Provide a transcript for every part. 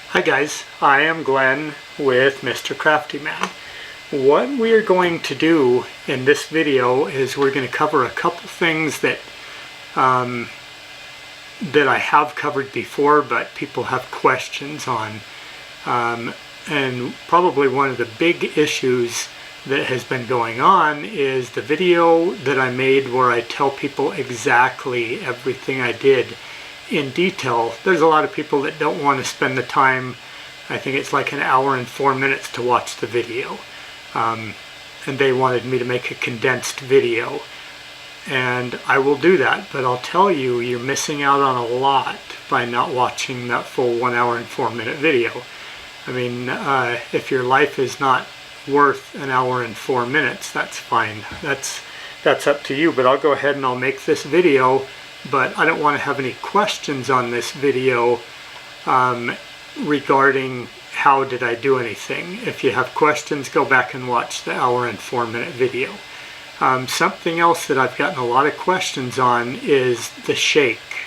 Hi guys, I am Glenn with Mr. Crafty Man. What we are going to do in this video is we're going to cover a couple things that that I have covered before, but people have questions on. And probably one of the big issues that has been going on is the video that I made where I tell people exactly everything I did in detail. There's a lot of people that don't want to spend the time. I think it's like an hour and 4 minutes to watch the video, and they wanted me to make a condensed video, and I will do that, but I'll tell you, you're missing out on a lot by not watching that full 1 hour and 4 minute video. I mean, if your life is not worth an hour and 4 minutes, that's fine. That's up to you, but I'll go ahead and I'll make this video. But I don't want to have any questions on this video regarding how did I do anything. If you have questions, go back and watch the hour and 4 minute video. Something else that I've gotten a lot of questions on is the shake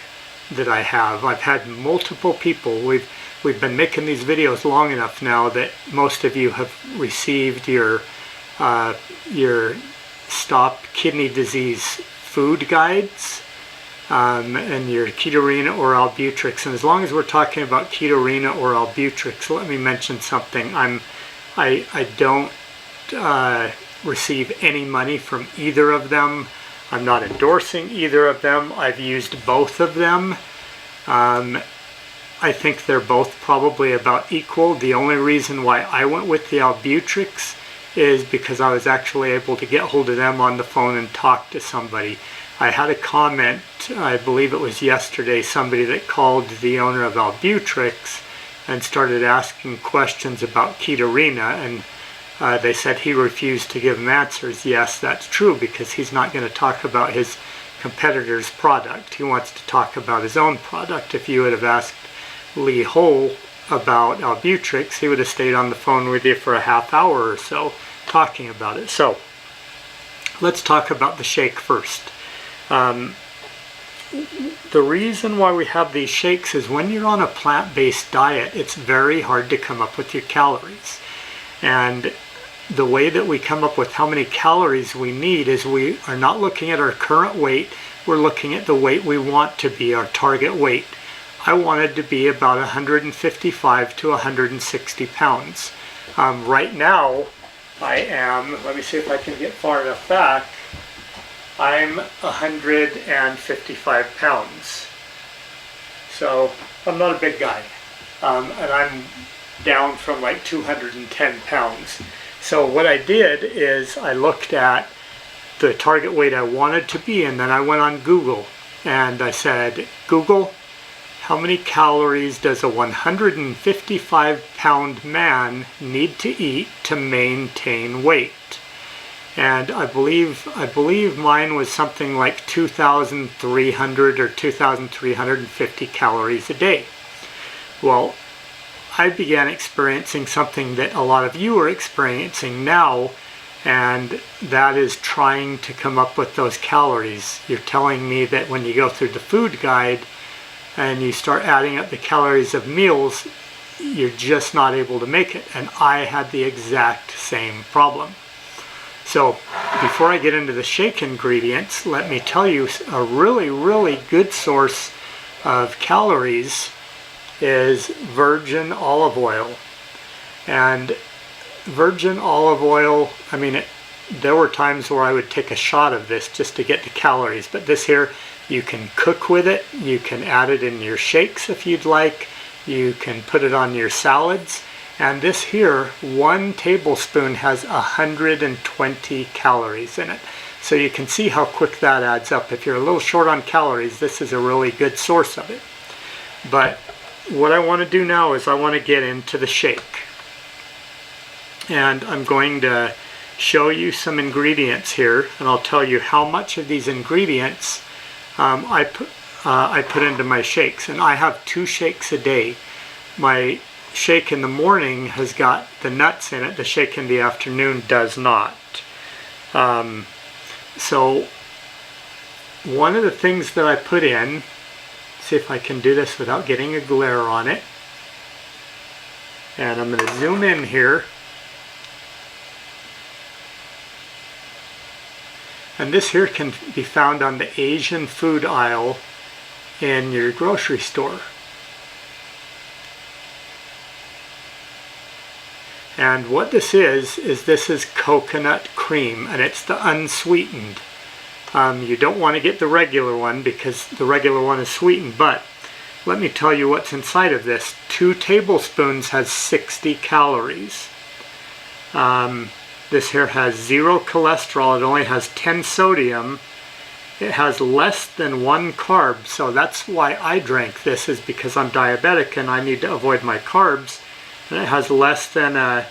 that I have. I've had multiple people. We've been making these videos long enough now that most of you have received your Stop Kidney Disease food guides. And your Ketorina or Albutrix. And as long as we're talking about Ketorina or Albutrix, let me mention something. I don't receive any money from either of them. I'm not endorsing either of them. I've used both of them. I think they're both probably about equal. The only reason why I went with the Albutrix is because I was actually able to get hold of them on the phone and talk to somebody. I had a comment, I believe it was yesterday, somebody that called the owner of Albutrix and started asking questions about Ketorina, and they said he refused to give them answers. Yes, that's true, because he's not going to talk about his competitor's product. He wants to talk about his own product. If you would have asked Lee Hole about Albutrix, he would have stayed on the phone with you for a half hour or so talking about it. So let's talk about the shake first. The reason why we have these shakes is when you're on a plant-based diet, it's very hard to come up with your calories. And the way that we come up with how many calories we need is we are not looking at our current weight, we're looking at the weight we want to be, our target weight. I wanted to be about 155 to 160 pounds. Right now, I am, let me see if I can get far enough back, I'm 155 pounds. So I'm not a big guy. And I'm down from like 210 pounds. So what I did is I looked at the target weight I wanted to be, and then I went on Google and I said, Google, how many calories does a 155 pound man need to eat to maintain weight? And I believe mine was something like 2,300 or 2,350 calories a day. Well, I began experiencing something that a lot of you are experiencing now, and that is trying to come up with those calories. You're telling me that when you go through the food guide and you start adding up the calories of meals, you're just not able to make it. And I had the exact same problem. So before I get into the shake ingredients, let me tell you a really, really good source of calories is virgin olive oil. And virgin olive oil, I mean, there were times where I would take a shot of this just to get the calories, but this here, you can cook with it, you can add it in your shakes if you'd like, you can put it on your salads. And this here, 1 tablespoon has 120 calories in it. So you can see how quick that adds up. If you're a little short on calories, this is a really good source of it. But what I want to do now is I want to get into the shake. And I'm going to show you some ingredients here, and I'll tell you how much of these ingredients I put into my shakes. And I have 2 shakes a day. My shake in the morning has got the nuts in it. The shake in the afternoon does not. So one of the things that I put in, see if I can do this without getting a glare on it. And I'm going to zoom in here. And this here can be found on the Asian food aisle in your grocery store. And what this is coconut cream, and it's the unsweetened. You don't want to get the regular one because the regular one is sweetened, but let me tell you what's inside of this. 2 tablespoons has 60 calories. This here has 0 cholesterol. It only has 10 sodium. It has less than 1 carb, so that's why I drank this, is because I'm diabetic and I need to avoid my carbs. And it has less than a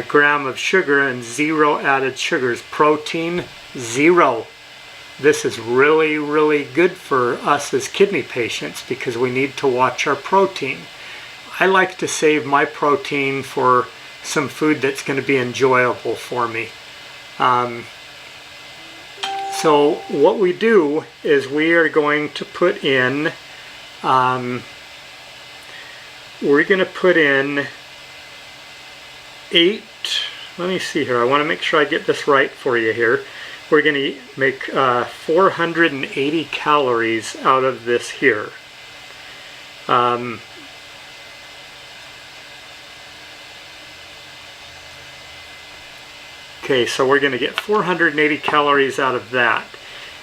gram of sugar and 0 added sugars. Protein, 0. This is really, really good for us as kidney patients because we need to watch our protein. I like to save my protein for some food that's going to be enjoyable for me. So what we do is we are going to put in, 8, let me see here, I want to make sure I get this right for you here. We're going to make 480 calories out of this here. Okay, so we're going to get 480 calories out of that.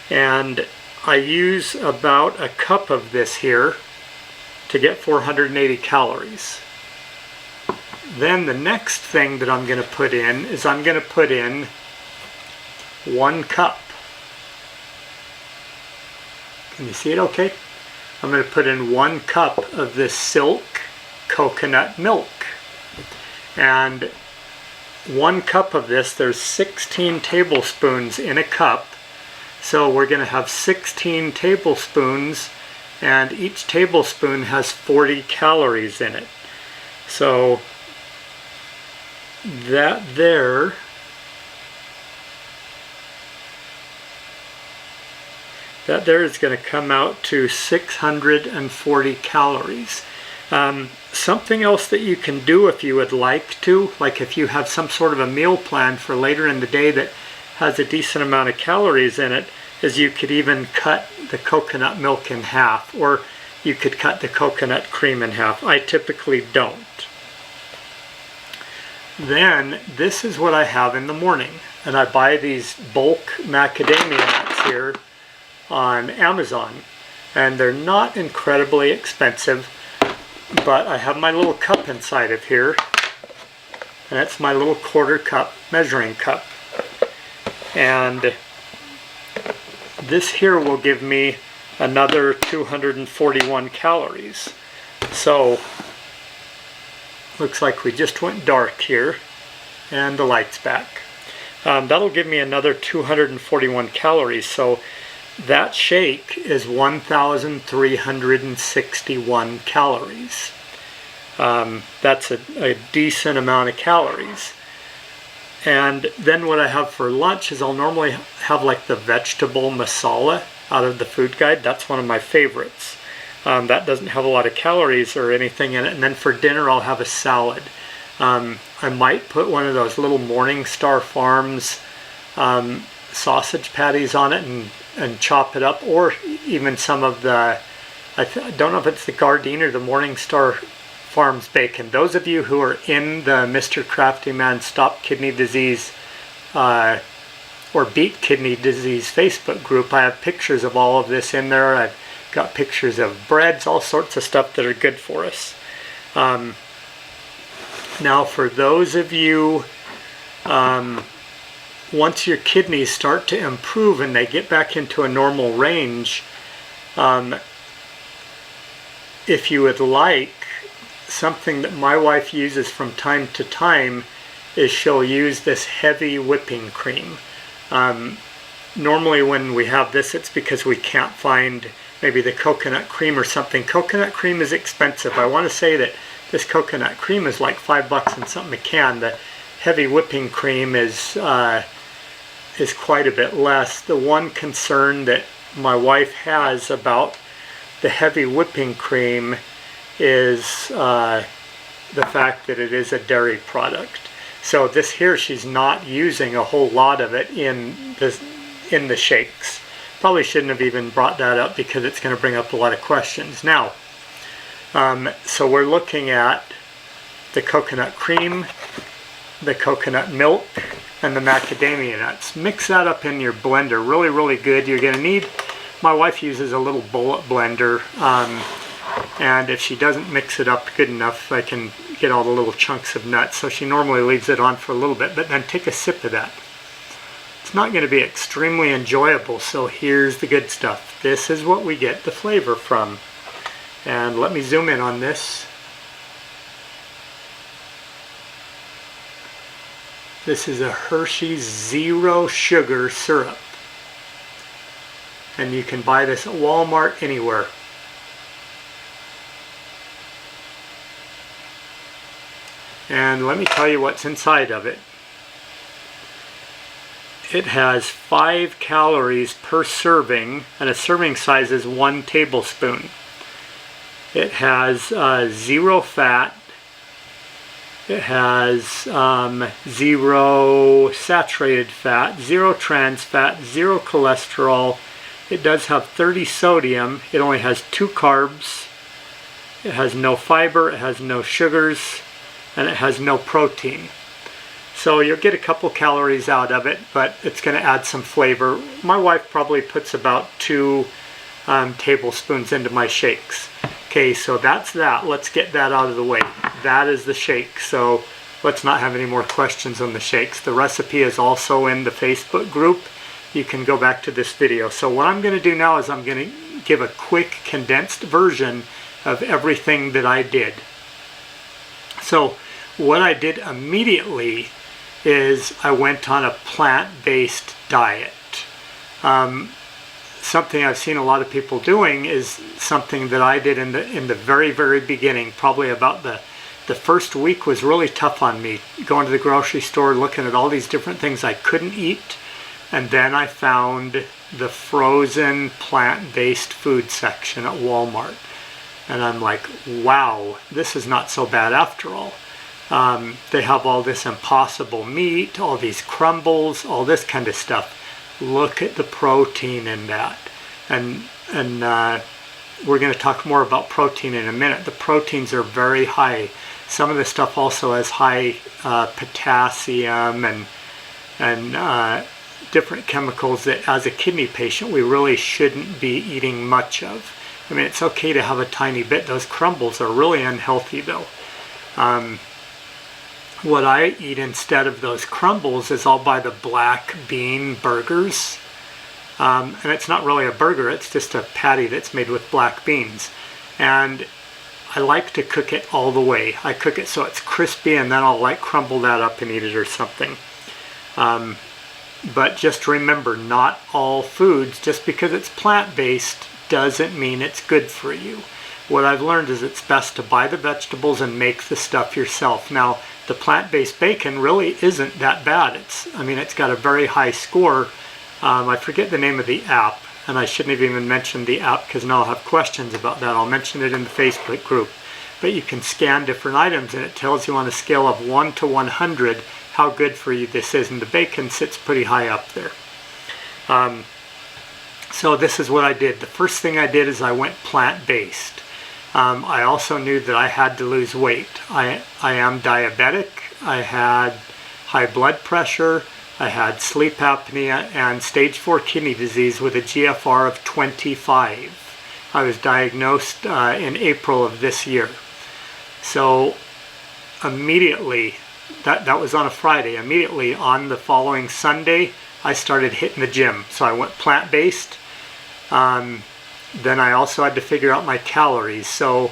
And I use about a cup of this here to get 480 calories. Then the next thing that I'm going to put in is I'm going to put in 1 cup. Can you see it okay? I'm going to put in 1 cup of this Silk coconut milk. And 1 cup of this, there's 16 tablespoons in a cup. So we're going to have 16 tablespoons, and each tablespoon has 40 calories in it. So that there is going to come out to 640 calories. Something else that you can do if you would like to, like if you have some sort of a meal plan for later in the day that has a decent amount of calories in it, is you could even cut the coconut milk in half, or you could cut the coconut cream in half. I typically don't. Then this is what I have in the morning, and I buy these bulk macadamia nuts here on Amazon, and they're not incredibly expensive, but I have my little cup inside of here, and that's my little 1/4 cup measuring cup, and this here will give me another 241 calories. So looks like we just went dark here, and the light's back. That'll give me another 241 calories. So that shake is 1,361 calories. That's a decent amount of calories. And then what I have for lunch is I'll normally have like the vegetable masala out of the food guide. That's one of my favorites. That doesn't have a lot of calories or anything in it. And then for dinner I'll have a salad. I might put one of those little Morningstar Farms sausage patties on it and chop it up, or even some of the, I don't know if it's the Gardein or the Morningstar Farms bacon. Those of you who are in the Mr. Crafty Man Stop Kidney Disease or Beat Kidney Disease Facebook group, I have pictures of all of this in there. I've got pictures of breads, all sorts of stuff that are good for us. Now for those of you, once your kidneys start to improve and they get back into a normal range, if you would like, something that my wife uses from time to time is she'll use this heavy whipping cream. Normally when we have this, it's because we can't find maybe the coconut cream or something. Coconut cream is expensive. I want to say that this coconut cream is like $5 and something a can. The heavy whipping cream is is quite a bit less. The one concern that my wife has about the heavy whipping cream is the fact that it is a dairy product. So this here, she's not using a whole lot of it in the shakes. Probably shouldn't have even brought that up because it's going to bring up a lot of questions. Now, so we're looking at the coconut cream, the coconut milk, and the macadamia nuts. Mix that up in your blender really, really good. You're going to need, my wife uses a little bullet blender, and if she doesn't mix it up good enough, I can get all the little chunks of nuts. So she normally leaves it on for a little bit, but then take a sip of that. It's not going to be extremely enjoyable, so here's the good stuff. This is what we get the flavor from. And let me zoom in on this. This is a Hershey's Zero Sugar Syrup. And you can buy this at Walmart, anywhere. And let me tell you what's inside of it. It has 5 calories per serving, and a serving size is 1 tablespoon. It has 0 fat. It has 0 saturated fat, 0 trans fat, 0 cholesterol. It does have 30 sodium. It only has 2 carbs. It has no fiber. It has no sugars. And it has no protein. So you'll get a couple calories out of it, but it's going to add some flavor. My wife probably puts about 2 tablespoons into my shakes. Okay, so that's that. Let's get that out of the way. That is the shake. So let's not have any more questions on the shakes. The recipe is also in the Facebook group. You can go back to this video. So what I'm going to do now is I'm going to give a quick condensed version of everything that I did. So what I did immediately is I went on a plant-based diet. Something I've seen a lot of people doing is something that I did in the very, very beginning. Probably about the first week was really tough on me. Going to the grocery store, looking at all these different things I couldn't eat. And then I found the frozen plant-based food section at Walmart. And I'm like, wow, this is not so bad after all. They have all this impossible meat, all these crumbles, all this kind of stuff. Look at the protein in that. And we're going to talk more about protein in a minute. The proteins are very high. Some of the stuff also has high potassium and different chemicals that as a kidney patient we really shouldn't be eating much of. I mean, it's okay to have a tiny bit. Those crumbles are really unhealthy though. What I eat instead of those crumbles is I'll buy the black bean burgers. And it's not really a burger, it's just a patty that's made with black beans. And I like to cook it all the way. I cook it so it's crispy and then I'll like crumble that up and eat it or something. But just remember, not all foods, just because it's plant-based, doesn't mean it's good for you. What I've learned is it's best to buy the vegetables and make the stuff yourself. Now, the plant-based bacon really isn't that bad. It's got a very high score. I forget the name of the app, and I shouldn't have even mentioned the app because now I'll have questions about that. I'll mention it in the Facebook group. But you can scan different items and it tells you on a scale of 1 to 100 how good for you this is, and the bacon sits pretty high up there. So this is what I did. The first thing I did is I went plant-based. I also knew that I had to lose weight. I am diabetic, I had high blood pressure, I had sleep apnea, and stage 4 kidney disease with a GFR of 25. I was diagnosed in April of this year. So immediately, that was on a Friday, immediately on the following Sunday, I started hitting the gym. So I went plant-based. Then I also had to figure out my calories. So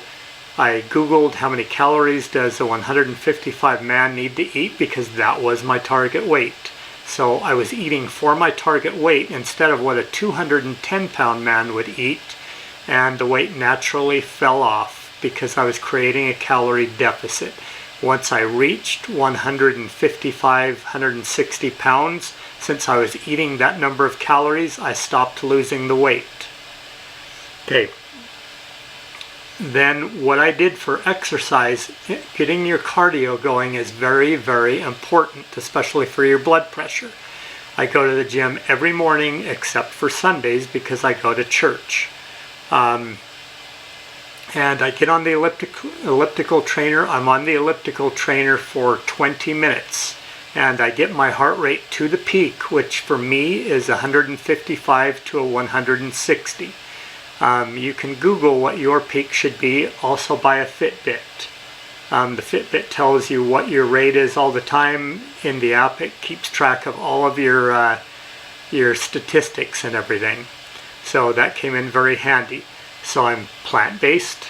I Googled how many calories does a 155 man need to eat, because that was my target weight. So I was eating for my target weight instead of what a 210 pound man would eat, and the weight naturally fell off because I was creating a calorie deficit. Once I reached 155, 160 pounds, since I was eating that number of calories, I stopped losing the weight. Okay. Then what I did for exercise, getting your cardio going is very, very important, especially for your blood pressure. I go to the gym every morning except for Sundays because I go to church. And I get on the elliptical trainer. I'm on the elliptical trainer for 20 minutes. And I get my heart rate to the peak, which for me is 155 to a 160. You can Google what your peak should be, also buy a Fitbit. The Fitbit tells you what your rate is all the time. In the app, it keeps track of all of your statistics and everything. So that came in very handy. So I'm plant-based.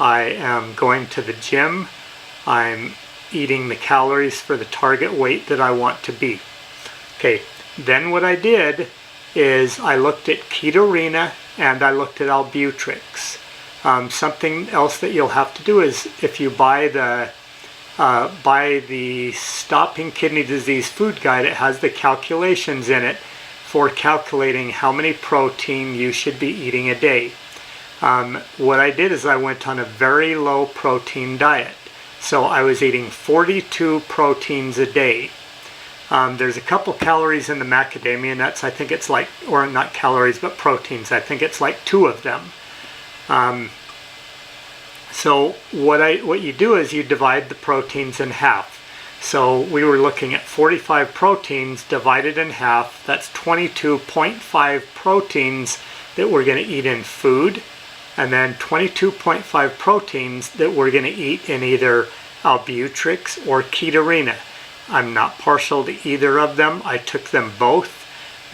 I am going to the gym. I'm eating the calories for the target weight that I want to be. Okay, then what I did is I looked at Ketorina and I looked at Albutrix. Something else that you'll have to do is if you buy the Stopping Kidney Disease Food Guide, it has the calculations in it for calculating how many protein you should be eating a day. What I did is I went on a very low protein diet. So I was eating 42 proteins a day. There's a couple calories in the macadamia nuts. I think it's like, or not calories, but proteins. I think it's like 2 of them. So what you do is you divide the proteins in half. So we were looking at 45 proteins divided in half. That's 22.5 proteins that we're going to eat in food, and then 22.5 proteins that we're going to eat in either Albutrix or Ketorina. I'm not partial to either of them. I took them both,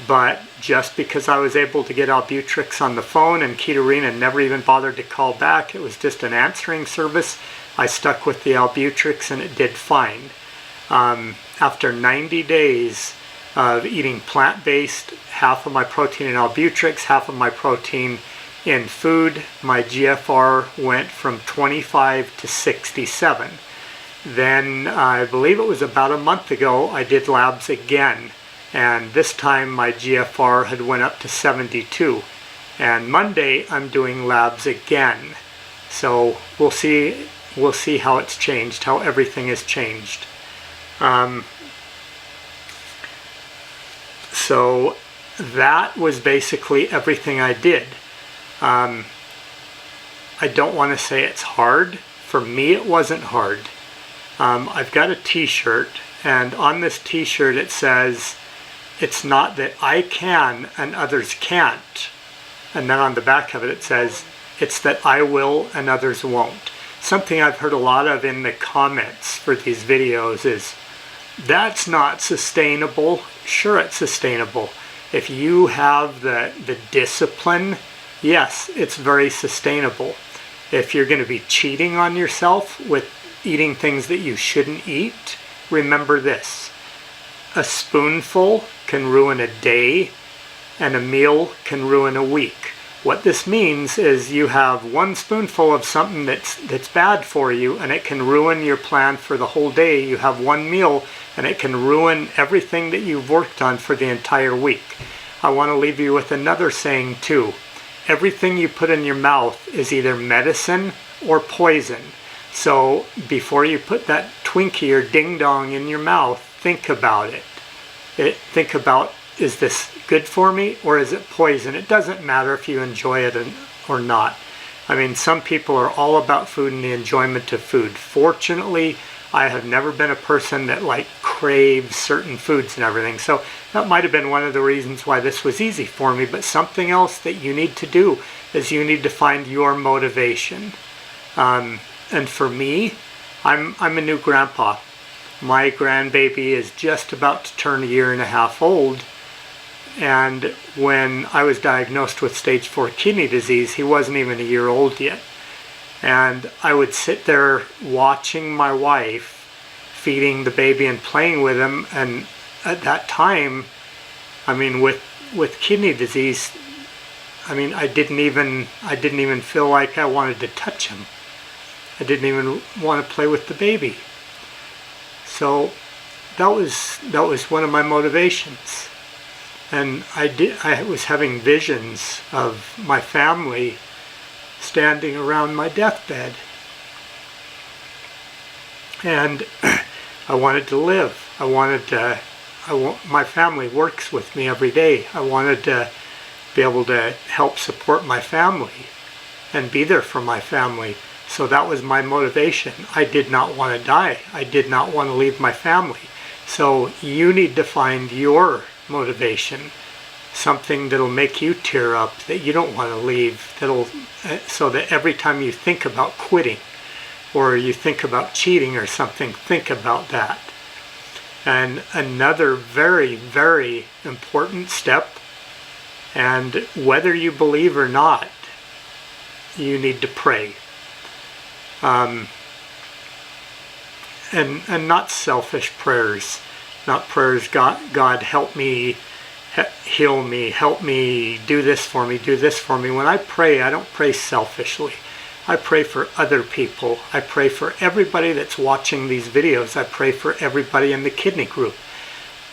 but just because I was able to get Albutrix on the phone and Ketorina never even bothered to call back, it was just an answering service, I stuck with the Albutrix and it did fine. After 90 days of eating plant-based, half of my protein in Albutrix, half of my protein in food, my GFR went from 25 to 67. Then I believe it was about a month ago I did labs again, and this time my GFR had went up to 72. And Monday I'm doing labs again. So we'll see how it's changed, how everything has changed. So that was basically everything I did. I don't want to say it's hard. For me it wasn't hard. I've got a t-shirt, and on this t-shirt it says, "It's not that I can and others can't." And then on the back of it it says, "It's that I will and others won't." Something I've heard a lot of in the comments for these videos is, "That's not sustainable." Sure, it's sustainable. If you have the discipline, yes, it's very sustainable. If you're going to be cheating on yourself with eating things that you shouldn't eat, remember this: a spoonful can ruin a day, and a meal can ruin a week. What this means is you have one spoonful of something that's bad for you, and it can ruin your plan for the whole day. You have one meal, and it can ruin everything that you've worked on for the entire week. I want to leave you with another saying too. Everything you put in your mouth is either medicine or poison. So before you put that Twinkie or Ding Dong in your mouth, think about it. Think about, is this good for me or is it poison? It doesn't matter if you enjoy it or not. I mean, some people are all about food and the enjoyment of food. Fortunately, I have never been a person that craves certain foods and everything. So that might have been one of the reasons why this was easy for me. But something else that you need to do is you need to find your motivation. And for me, I'm a new grandpa. My grandbaby is just about to turn 1.5 years old. And when I was diagnosed with stage 4 kidney disease, he wasn't even 1 year old yet. And I would sit there watching my wife feeding the baby and playing with him. And at that time, I mean, with kidney disease, I mean, I didn't even feel like I wanted to touch him. I didn't even want to play with the baby. So was one of my motivations. And I was having visions of my family standing around my deathbed. And I wanted to live. My family works with me every day. I wanted to be able to help support my family and be there for my family. So that was my motivation. I did not want to die. I did not want to leave my family. So you need to find your motivation, something that'll make you tear up, that you don't want to leave, so that every time you think about quitting or you think about cheating or something, think about that. And another very, very important step, and whether you believe or not, you need to pray. And not selfish prayers, not prayers, God help me, heal me, help me, do this for me, do this for me. When I pray, I don't pray selfishly. I pray for other people. I pray for everybody that's watching these videos. I pray for everybody in the kidney group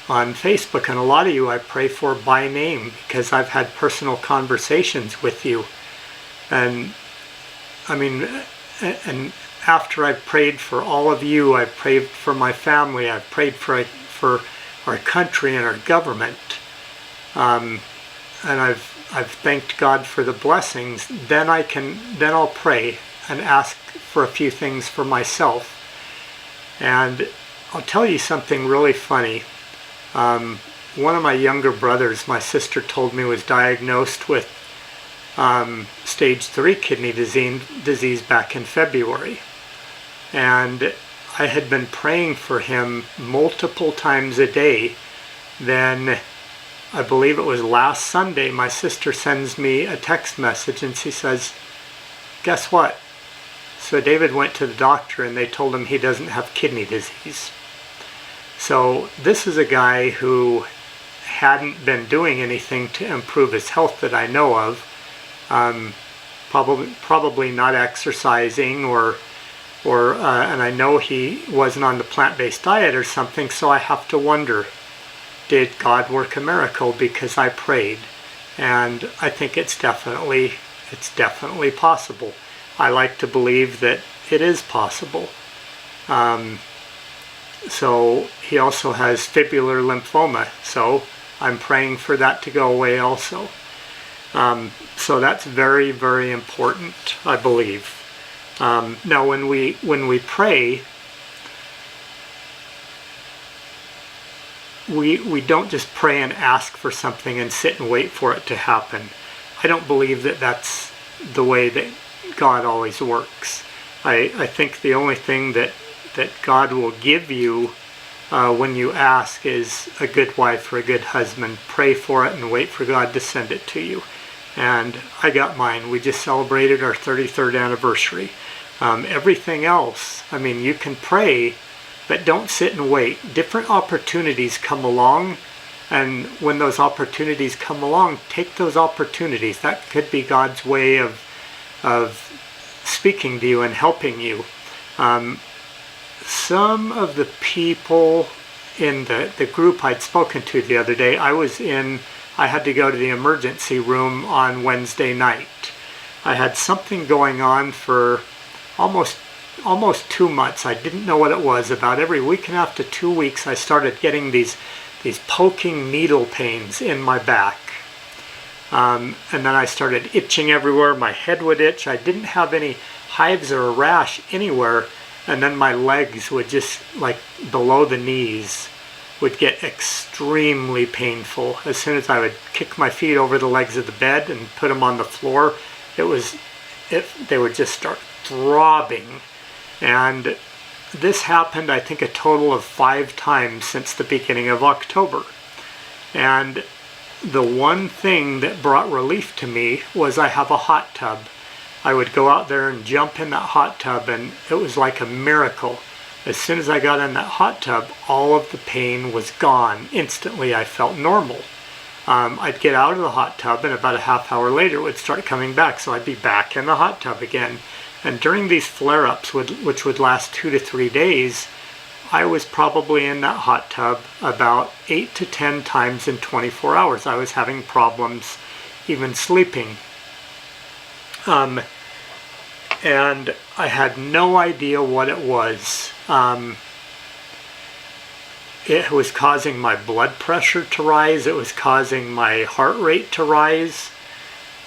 on Facebook. And a lot of you I pray for by name because I've had personal conversations with you. And I mean, and after I've prayed for all of you, I've prayed for my family, I've prayed for our country and our government, and I've thanked God for the blessings. Then I'll pray and ask for a few things for myself. And I'll tell you something really funny. One of my younger brothers, my sister told me, was diagnosed with stage 3 kidney disease back in February. And I had been praying for him multiple times a day. Then I believe it was last Sunday, my sister sends me a text message and she says, guess what? So David went to the doctor and they told him he doesn't have kidney disease. So this is a guy who hadn't been doing anything to improve his health that I know of. Probably not exercising and I know he wasn't on the plant-based diet or something, so I have to wonder, did God work a miracle? Because I prayed, and I think it's definitely possible. I like to believe that it is possible. So he also has fibular lymphoma, so I'm praying for that to go away also. So that's very, very important, I believe. Now when we pray, we don't just pray and ask for something and sit and wait for it to happen. I don't believe that that's the way that God always works. I think the only thing that God will give you when you ask is a good wife or a good husband. Pray for it and wait for God to send it to you. And I got mine. We just celebrated our 33rd anniversary. Everything else, I mean, you can pray, but don't sit and wait. Different opportunities come along, and when those opportunities come along, take those opportunities. That could be God's way of speaking to you and helping you. Some of the people in the group I'd spoken to the other day, I had to go to the emergency room on Wednesday night. I had something going on for almost 2 months. I didn't know what it was. About every week and a half to 2 weeks, I started getting these poking needle pains in my back. And then I started itching everywhere. My head would itch. I didn't have any hives or a rash anywhere. And then my legs would just, like below the knees, would get extremely painful. As soon as I would kick my feet over the legs of the bed and put them on the floor, they would just start throbbing. And this happened, I think, a total of 5 times since the beginning of October. And the one thing that brought relief to me was I have a hot tub. I would go out there and jump in that hot tub, and it was like a miracle. As soon as I got in that hot tub, all of the pain was gone. Instantly, I felt normal. I'd get out of the hot tub, and about a half hour later, it would start coming back. So I'd be back in the hot tub again. And during these flare-ups, which would last 2 to 3 days, I was probably in that hot tub about 8 to 10 times in 24 hours. I was having problems even sleeping. And I had no idea what it was. It was causing my blood pressure to rise. It was causing my heart rate to rise.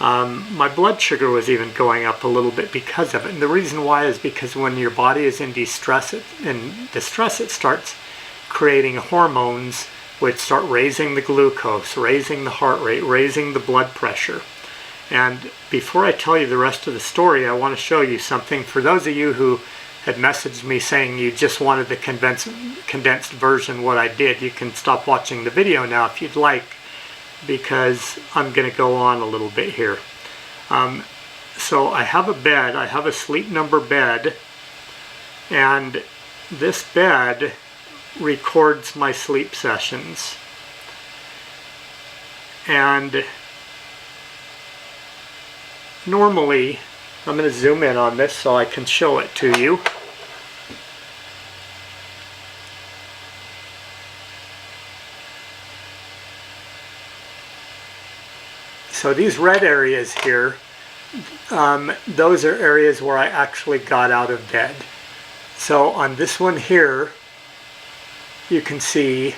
My blood sugar was even going up a little bit because of it. And the reason why is because when your body is in distress, it starts creating hormones which start raising the glucose, raising the heart rate, raising the blood pressure. And before I tell you the rest of the story, I want to show you something. For those of you who had messaged me saying you just wanted the condensed version, what I did, you can stop watching the video now if you'd like, because I'm going to go on a little bit here. So I have a bed, I have a sleep number bed, and this bed records my sleep sessions. And normally, I'm going to zoom in on this so I can show it to you. So these red areas here, those are areas where I actually got out of bed. So on this one here, you can see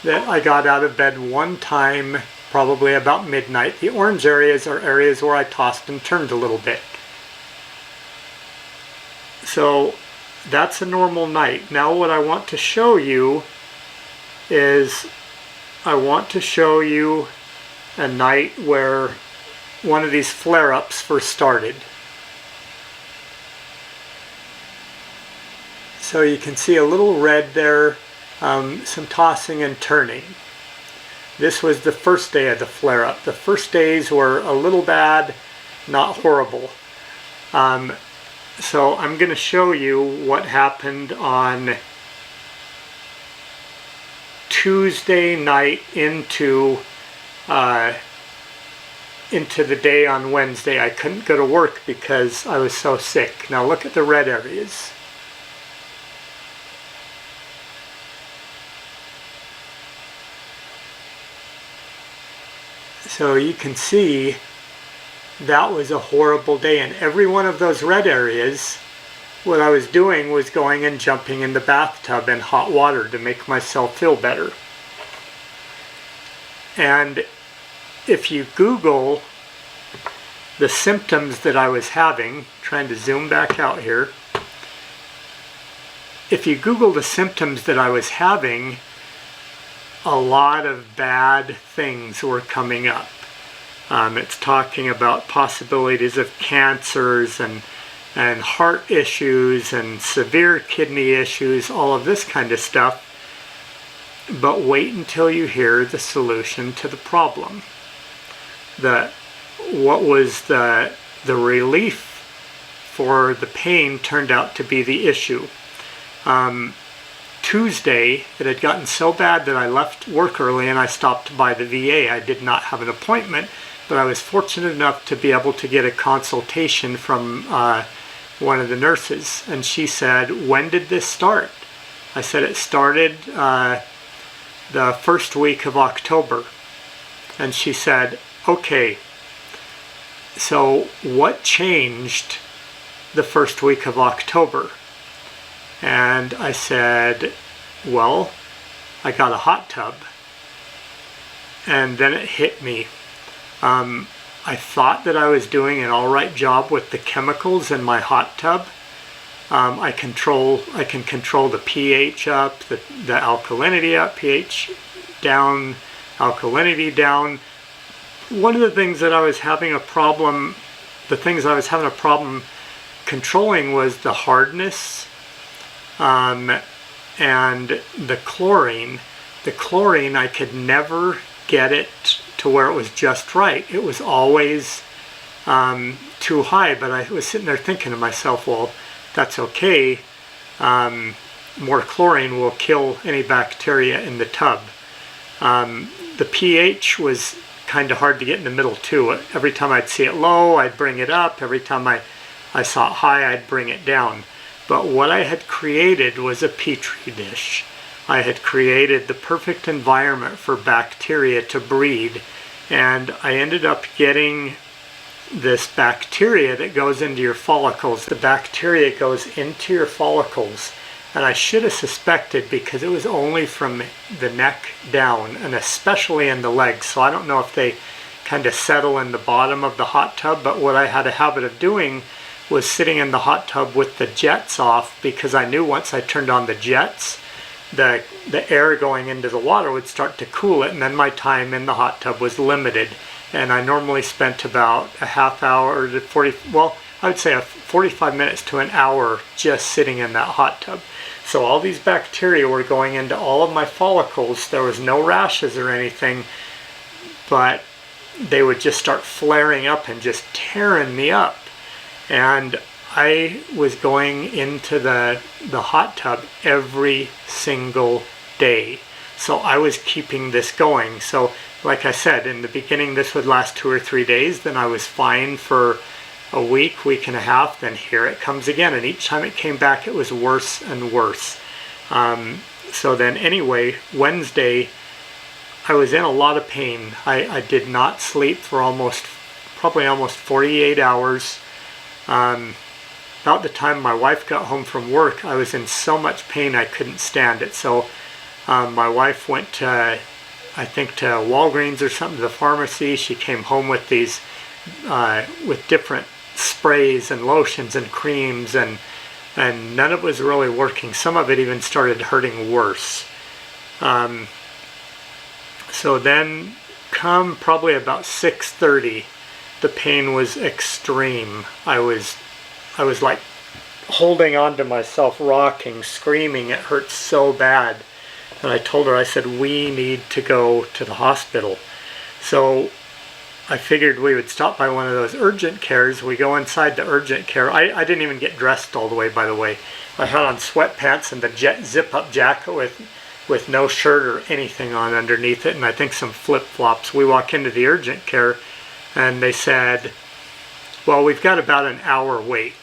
that I got out of bed one time, probably about midnight. The orange areas are areas where I tossed and turned a little bit. So that's a normal night. Now what I want to show you is I want to show you a night where one of these flare-ups first started. So you can see a little red there, some tossing and turning. This was the first day of the flare-up. The first days were a little bad, not horrible. So I'm going to show you what happened on Tuesday night into the day on Wednesday. I couldn't go to work because I was so sick. Now look at the red areas. So you can see that was a horrible day. And every one of those red areas, what I was doing was going and jumping in the bathtub in hot water to make myself feel better. And if you Google the symptoms that I was having, trying to zoom back out here, if you Google the symptoms that I was having, a lot of bad things were coming up. It's talking about possibilities of cancers and heart issues and severe kidney issues, all of this kind of stuff. But wait until you hear the solution to the problem. What was the relief for the pain turned out to be the issue. Tuesday, it had gotten so bad that I left work early and I stopped by the VA. I did not have an appointment, but I was fortunate enough to be able to get a consultation from one of the nurses. And she said, "When did this start?" I said, "It started the first week of October." And she said, "Okay, so what changed the first week of October?" And I said, "Well, I got a hot tub." And then it hit me. I thought that I was doing an all right job with the chemicals in my hot tub. I can control the pH up, the alkalinity up, pH down, alkalinity down. One of the things that I was having a problem, controlling was the hardness and the chlorine. The chlorine, I could never get it to where it was just right. It was always too high, but I was sitting there thinking to myself, well, that's okay. More chlorine will kill any bacteria in the tub. The pH was kind of hard to get in the middle too. Every time I'd see it low, I'd bring it up. Every time I saw it high, I'd bring it down. But what I had created was a petri dish. I had created the perfect environment for bacteria to breed, and I ended up getting this bacteria that goes into your follicles. The bacteria goes into your follicles, and I should have suspected because it was only from the neck down, and especially in the legs. So I don't know if they kind of settle in the bottom of the hot tub, but what I had a habit of doing was sitting in the hot tub with the jets off, because I knew once I turned on the jets, the air going into the water would start to cool it, and then my time in the hot tub was limited. And I normally spent about a half hour to 40, well, I would say 45 minutes to an hour just sitting in that hot tub. So all these bacteria were going into all of my follicles. There was no rashes or anything, but they would just start flaring up and just tearing me up. And I was going into the hot tub every single day. So I was keeping this going. So like I said, in the beginning this would last 2 or 3 days, then I was fine for a week, week and a half, then here it comes again. And each time it came back it was worse and worse. So then anyway, Wednesday, I was in a lot of pain. I did not sleep for probably almost 48 hours. About the time my wife got home from work, I was in so much pain I couldn't stand it. So my wife went to, I think, to Walgreens or something, to the pharmacy. She came home with these, with different sprays and lotions and creams, and none of it was really working. Some of it even started hurting worse. So then come probably about 6:30, the pain was extreme. I was like holding on to myself, rocking, screaming. It hurt so bad. And I told her, I said, we need to go to the hospital. So I figured we would stop by one of those urgent cares. We go inside the urgent care. I didn't even get dressed all the way, by the way. I had on sweatpants and the zip-up jacket with no shirt or anything on underneath it, and I think some flip-flops. We walk into the urgent care, and they said, well, we've got about an hour wait.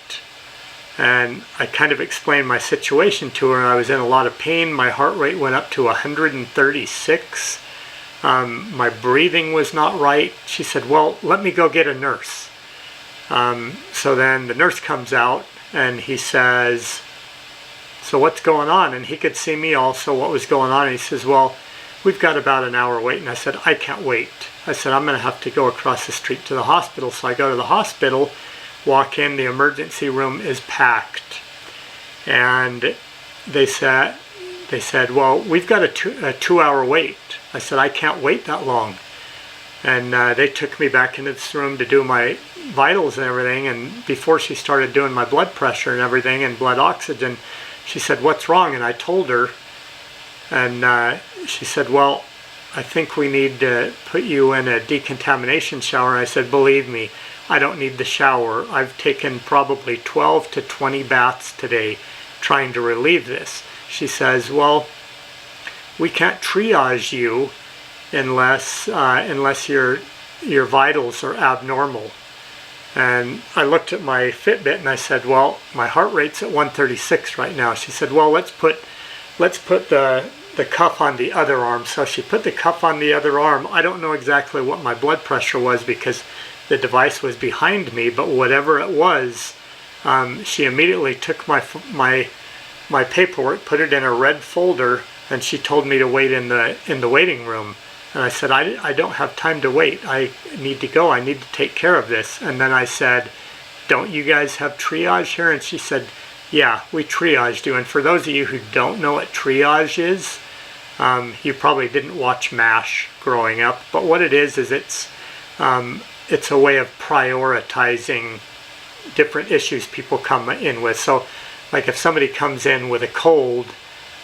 And I kind of explained my situation to her. I was in a lot of pain. My heart rate went up to 136. My breathing was not right. She said, well, let me go get a nurse. So then the nurse comes out, and he says, so what's going on? And he could see me also, what was going on. And he says, well, we've got about an hour wait. And I said, I can't wait. I said, I'm going to have to go across the street to the hospital. So I go to the hospital, walk in, the emergency room is packed. And they said, well, we've got a 2-hour wait. I said, I can't wait that long. And they took me back into this room to do my vitals and everything. And before she started doing my blood pressure and everything and blood oxygen, she said, what's wrong? And I told her, and she said, well, I think we need to put you in a decontamination shower. And I said, believe me, I don't need the shower. I've taken probably 12 to 20 baths today trying to relieve this. She says, well, we can't triage you unless your vitals are abnormal. And I looked at my Fitbit and I said, well, my heart rate's at 136 right now. She said, well, let's put the cuff on the other arm. So she put the cuff on the other arm. I don't know exactly what my blood pressure was because the device was behind me, but whatever it was, she immediately took my paperwork, put it in a red folder, and she told me to wait in the waiting room. And I said, I don't have time to wait. I need to go. I need to take care of this. And then I said, don't you guys have triage here? And she said, yeah, we triaged you. And for those of you who don't know what triage is, you probably didn't watch MASH growing up. But what it is it's a way of prioritizing different issues people come in with. So like if somebody comes in with a cold,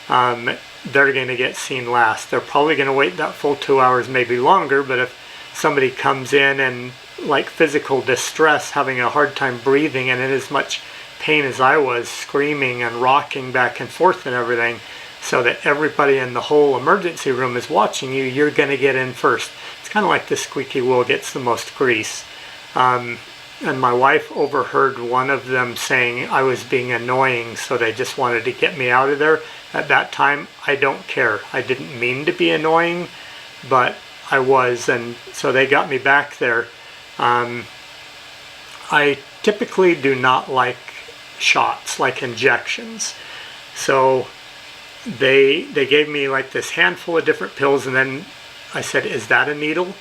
they're going to get seen last. They're probably going to wait that full 2 hours, maybe longer, but if somebody comes in and like physical distress, having a hard time breathing and in as much pain as I was, screaming and rocking back and forth and everything, so that everybody in the whole emergency room is watching you, you're going to get in first. It's kind of like the squeaky wheel gets the most grease. and my wife overheard one of them saying I was being annoying, so they just wanted to get me out of there. At that time, I don't care. I didn't mean to be annoying, but I was, and so they got me back there. I typically do not like shots, like injections. So they gave me like this handful of different pills, and then I said, "Is that a needle?"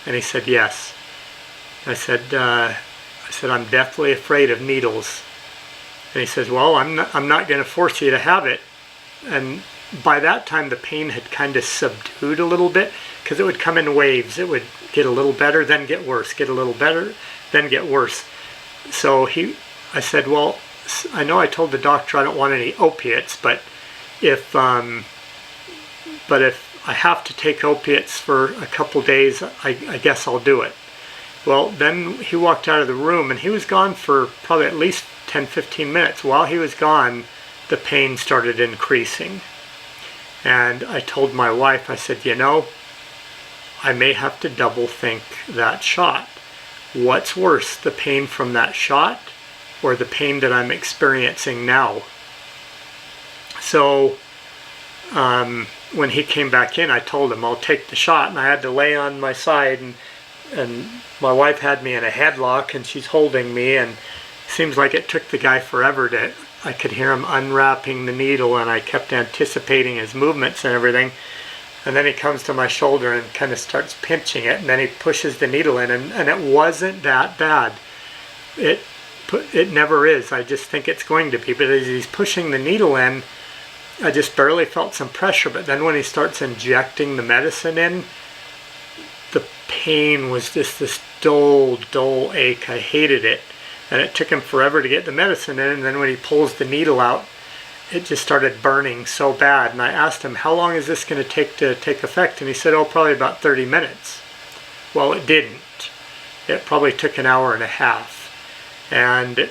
And he said, "Yes." I said, "I'm deathly afraid of needles." And he says, "Well, I'm not going to force you to have it." And by that time, the pain had kind of subdued a little bit, because it would come in waves. It would get a little better, then get worse, get a little better, then get worse. So I said, "Well, I know I told the doctor I don't want any opiates, but if I have to take opiates for a couple days, I guess I'll do it." Well, then he walked out of the room, and he was gone for probably at least 10-15 minutes. While he was gone, the pain started increasing. And I told my wife, I said, I may have to double think that shot. What's worse, the pain from that shot or the pain that I'm experiencing now? So when he came back in, I told him I'll take the shot, and I had to lay on my side, and my wife had me in a headlock, and she's holding me, and it seems like it took the guy forever I could hear him unwrapping the needle, and I kept anticipating his movements and everything. And then he comes to my shoulder and kind of starts pinching it, and then he pushes the needle in, and it wasn't that bad. It never is. I just think it's going to be. But as he's pushing the needle in, I just barely felt some pressure. But then when he starts injecting the medicine in, the pain was just this dull ache. I hated it. And it took him forever to get the medicine in, and then when he pulls the needle out, it just started burning so bad. And I asked him, "How long is this going to take effect?" And he said, "Oh, probably about 30 minutes. Well, it didn't. It probably took an hour and a half. And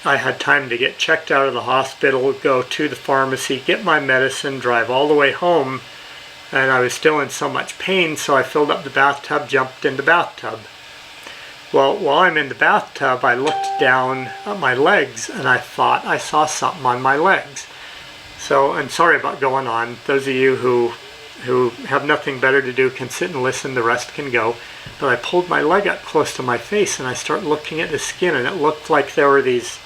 I had time to get checked out of the hospital, go to the pharmacy, get my medicine, drive all the way home, and I was still in so much pain, so I filled up the bathtub, jumped in the bathtub. Well, while I'm in the bathtub, I looked down at my legs, and I thought I saw something on my legs. So I'm sorry about going on. Those of you who have nothing better to do can sit and listen. The rest can go. But I pulled my leg up close to my face, and I started looking at the skin, and it looked like there were these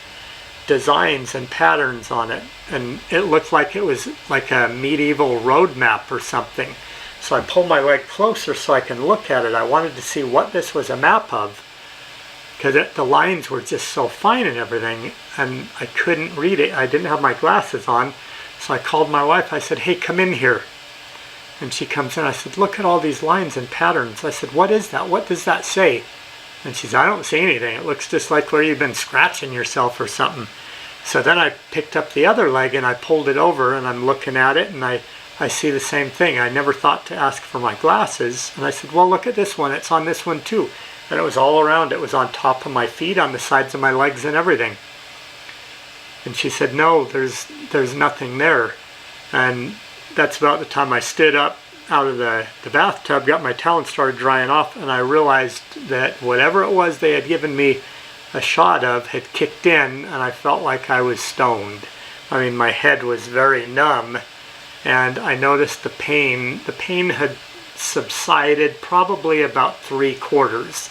designs and patterns on it. And it looked like it was like a medieval road map or something. So I pulled my leg closer so I can look at it. I wanted to see what this was a map of, because the lines were just so fine and everything, and I couldn't read it. I didn't have my glasses on, so I called my wife. I said, "Hey, come in here." And she comes in. I said, "Look at all these lines and patterns." I said, "What is that? What does that say?" And she said, "I don't see anything. It looks just like where you've been scratching yourself or something." So then I picked up the other leg, and I pulled it over, and I'm looking at it, and I see the same thing. I never thought to ask for my glasses. And I said, "Well, look at this one. It's on this one too." And it was all around. It was on top of my feet, on the sides of my legs, and everything. And she said, "No, there's nothing there." And that's about the time I stood up out of the bathtub, got my towel, and started drying off. And I realized that whatever it was they had given me a shot of had kicked in, and I felt like I was stoned. I mean, my head was very numb, and I noticed the pain. The pain had subsided probably about 3/4.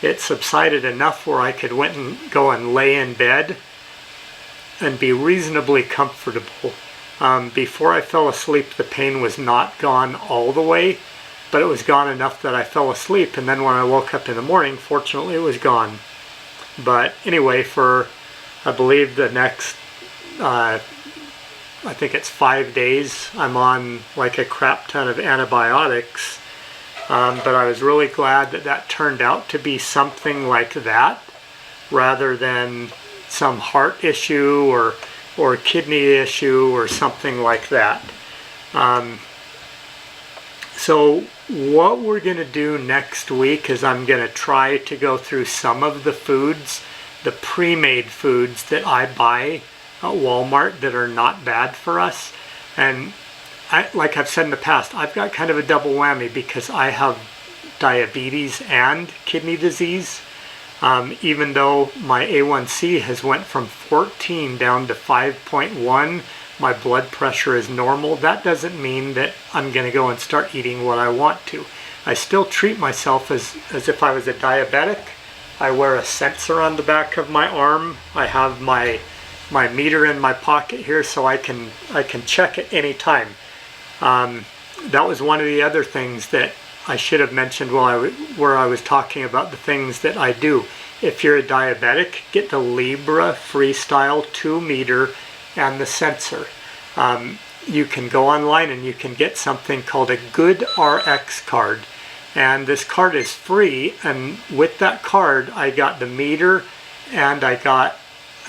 It subsided enough where I could go and lay in bed and be reasonably comfortable. Before I fell asleep, the pain was not gone all the way, but it was gone enough that I fell asleep, and then when I woke up in the morning, fortunately it was gone. But anyway, for I believe the next I think it's 5 days, I'm on like a crap ton of antibiotics. But I was really glad that turned out to be something like that, rather than some heart issue or kidney issue or something like that. So what we're going to do next week is I'm going to try to go through some of the foods, the pre-made foods that I buy at Walmart that are not bad for us. And like I've said in the past, I've got kind of a double whammy because I have diabetes and kidney disease. Even though my A1C has went from 14 down to 5.1, my blood pressure is normal. That doesn't mean that I'm going to go and start eating what I want to. I still treat myself as if I was a diabetic. I wear a sensor on the back of my arm. I have my meter in my pocket here, so I can check at any time. That was one of the other things that I should have mentioned where I was talking about the things that I do. If you're a diabetic, get the Libra Freestyle 2 meter and the sensor. You can go online and you can get something called a Good RX card. And this card is free, and with that card I got the meter and I got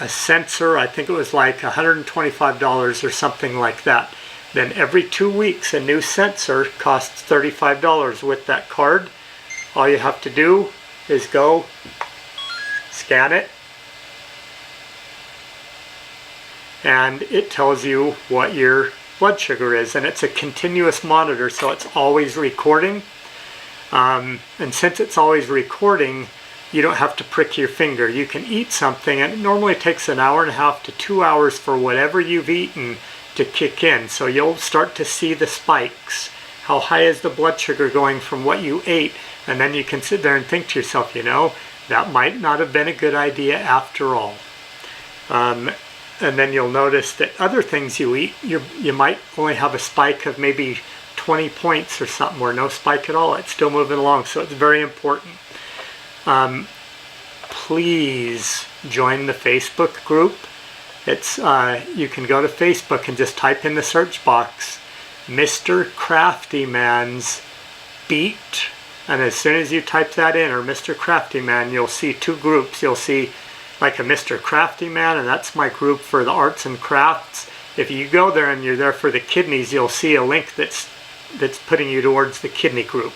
a sensor. I think it was like $125 or something like that. Then every 2 weeks a new sensor costs $35 with that card. All you have to do is go scan it, and it tells you what your blood sugar is, and it's a continuous monitor, so it's always recording. And since it's always recording, you don't have to prick your finger. You can eat something, and it normally takes an hour and a half to 2 hours for whatever you've eaten to kick in. So you'll start to see the spikes. How high is the blood sugar going from what you ate? And then you can sit there and think to yourself, you know, that might not have been a good idea after all. And then you'll notice that other things you eat, you might only have a spike of maybe 20 points or something, or no spike at all. It's still moving along, so it's very important. Please join the Facebook group. It's you can go to Facebook and just type in the search box Mr. Crafty Man's Beat, and as soon as you type that in, or Mr. Crafty Man, you'll see two groups. You'll see like a Mr. Crafty Man, and that's my group for the arts and crafts. If you go there and you're there for the kidneys, you'll see a link that's putting you towards the kidney group.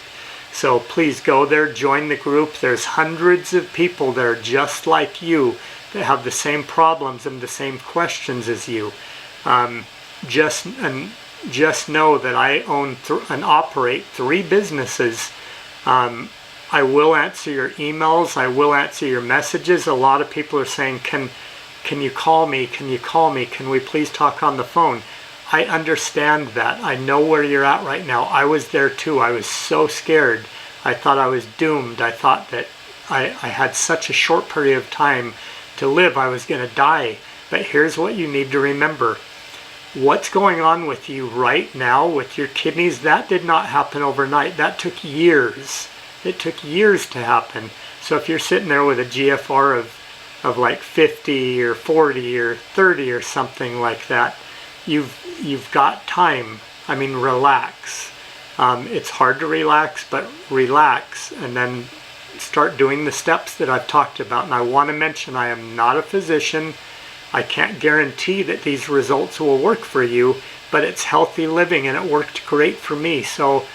So please go there, join the group. There's hundreds of people there just like you that have the same problems and the same questions as you. Just know that I own and operate 3 businesses. I will answer your emails. I will answer your messages. A lot of people are saying, can you call me? Can you call me? Can we please talk on the phone? I understand that. I know where you're at right now. I was there too. I was so scared. I thought I was doomed. I thought that I had such a short period of time to live. I was going to die. But here's what you need to remember. What's going on with you right now with your kidneys, that did not happen overnight. That took years. It took years to happen. So if you're sitting there with a GFR of like 50 or 40 or 30 or something like that, you've got time. I mean, relax. It's hard to relax, but relax and then start doing the steps that I've talked about. And I want to mention, I am not a physician. I can't guarantee that these results will work for you, but it's healthy living and it worked great for me. So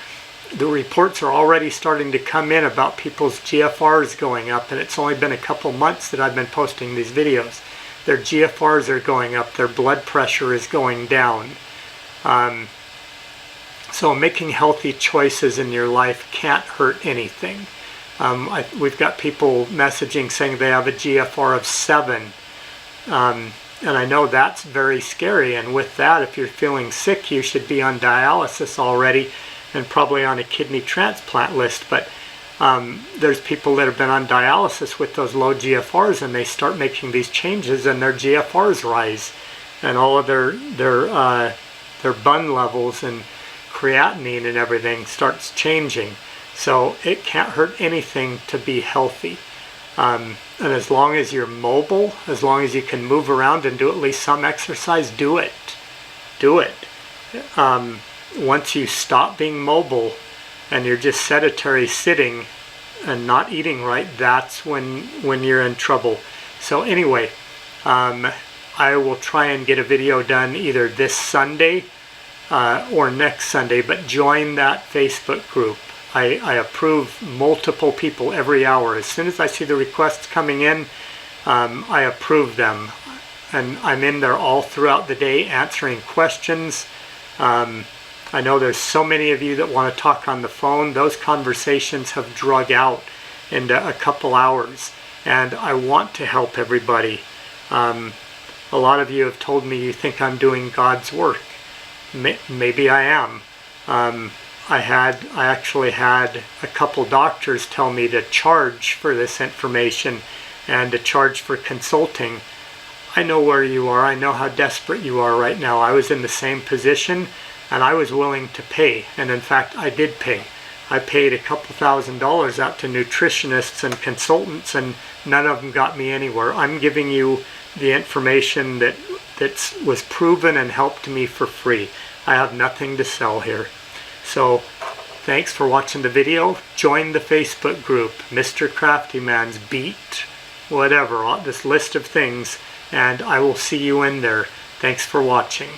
the reports are already starting to come in about people's GFRs going up, and it's only been a couple months that I've been posting these videos. Their GFRs are going up, their blood pressure is going down. So making healthy choices in your life can't hurt anything. We've got people messaging saying they have a GFR of 7. And I know that's very scary, and with that, if you're feeling sick, you should be on dialysis already and probably on a kidney transplant list. But there's people that have been on dialysis with those low GFRs, and they start making these changes and their GFRs rise, and all of their bun levels and creatinine and everything starts changing. So it can't hurt anything to be healthy. And as long as you're mobile, as long as you can move around and do at least some exercise, do it. Do it. Once you stop being mobile and you're just sedentary sitting and not eating right, that's when you're in trouble. So anyway, I will try and get a video done either this Sunday or next Sunday, but join that Facebook group. I approve multiple people every hour. As soon as I see the requests coming in, I approve them. And I'm in there all throughout the day answering questions. I know there's so many of you that want to talk on the phone. Those conversations have drug out into a couple hours. and I want to help everybody. A lot of you have told me you think I'm doing God's work. Maybe I am. I actually had a couple doctors tell me to charge for this information and to charge for consulting. I know where you are. I know how desperate you are right now. I was in the same position and I was willing to pay. And in fact, I did pay. I paid a couple $1,000s out to nutritionists and consultants, and none of them got me anywhere. I'm giving you the information that was proven and helped me for free. I have nothing to sell here. So thanks for watching the video. Join the Facebook group, Mr. Crafty Man's Beat, whatever, this list of things, and I will see you in there. Thanks for watching.